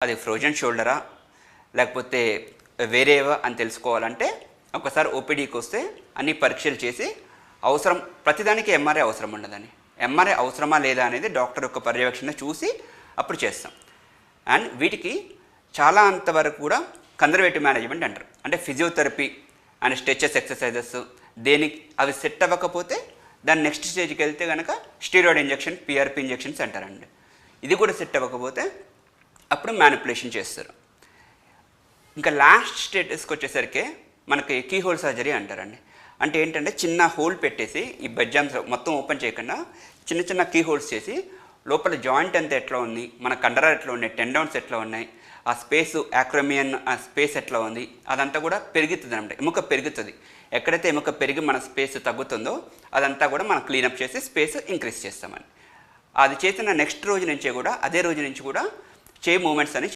అది ఫ్రోజన్ షోల్డరా లేకపోతే వేరేవా అని తెలుసుకోవాలంటే ఒకసారి ఓపీడీకి వస్తే అన్ని పరీక్షలు చేసి అవసరం ప్రతిదానికి ఎంఆర్ఐ అవసరం ఉండదని, ఎంఆర్ఐ అవసరమా లేదా అనేది డాక్టర్ యొక్క పర్యవేక్షణ చూసి అప్పుడు చేస్తాం. అండ్ వీటికి చాలా అంతవరకు కూడా కన్జర్వేటివ్ మేనేజ్మెంట్ అంటారు. అంటే ఫిజియోథెరపీ అండ్ స్ట్రెచెస్ ఎక్సర్సైజెస్ దేనికి అవి సెట్ అవ్వకపోతే దాని నెక్స్ట్ స్టేజ్కి వెళ్తే కనుక స్టీరాయిడ్ ఇంజెక్షన్, పిఆర్పి ఇంజెక్షన్స్ అంటారండి. ఇది కూడా సెట్ అవ్వకపోతే అప్పుడు మ్యానిపులేషన్ చేస్తారు. ఇంకా లాస్ట్ స్టేటస్కి వచ్చేసరికి మనకి కీ హోల్ సర్జరీ అంటారండి. అంటే ఏంటంటే చిన్న హోల్ పెట్టేసి ఈ బెడ్జామ్స్ మొత్తం ఓపెన్ చేయకుండా చిన్న చిన్న కీ హోల్స్ చేసి లోపల జాయింట్ అంతా ఎట్లా ఉంది, మన కండరాలు ఎట్లా ఉన్నాయి, టెండౌన్స్ ఎట్లా ఉన్నాయి, ఆ స్పేస్ యాక్రోమియన్ ఆ స్పేస్ ఎట్లా ఉంది అదంతా కూడా పెరుగుతుంది అనమాట. ఎముక పెరుగుతుంది. ఎక్కడైతే ఎముక పెరిగి మన స్పేస్ తగ్గుతుందో అదంతా కూడా మనం క్లీనప్ చేసి స్పేస్ ఇంక్రీజ్ చేస్తామని. అది చేసిన నెక్స్ట్ రోజు నుంచే కూడా అదే రోజు నుంచి కూడా చేయి మూమెంట్స్ అని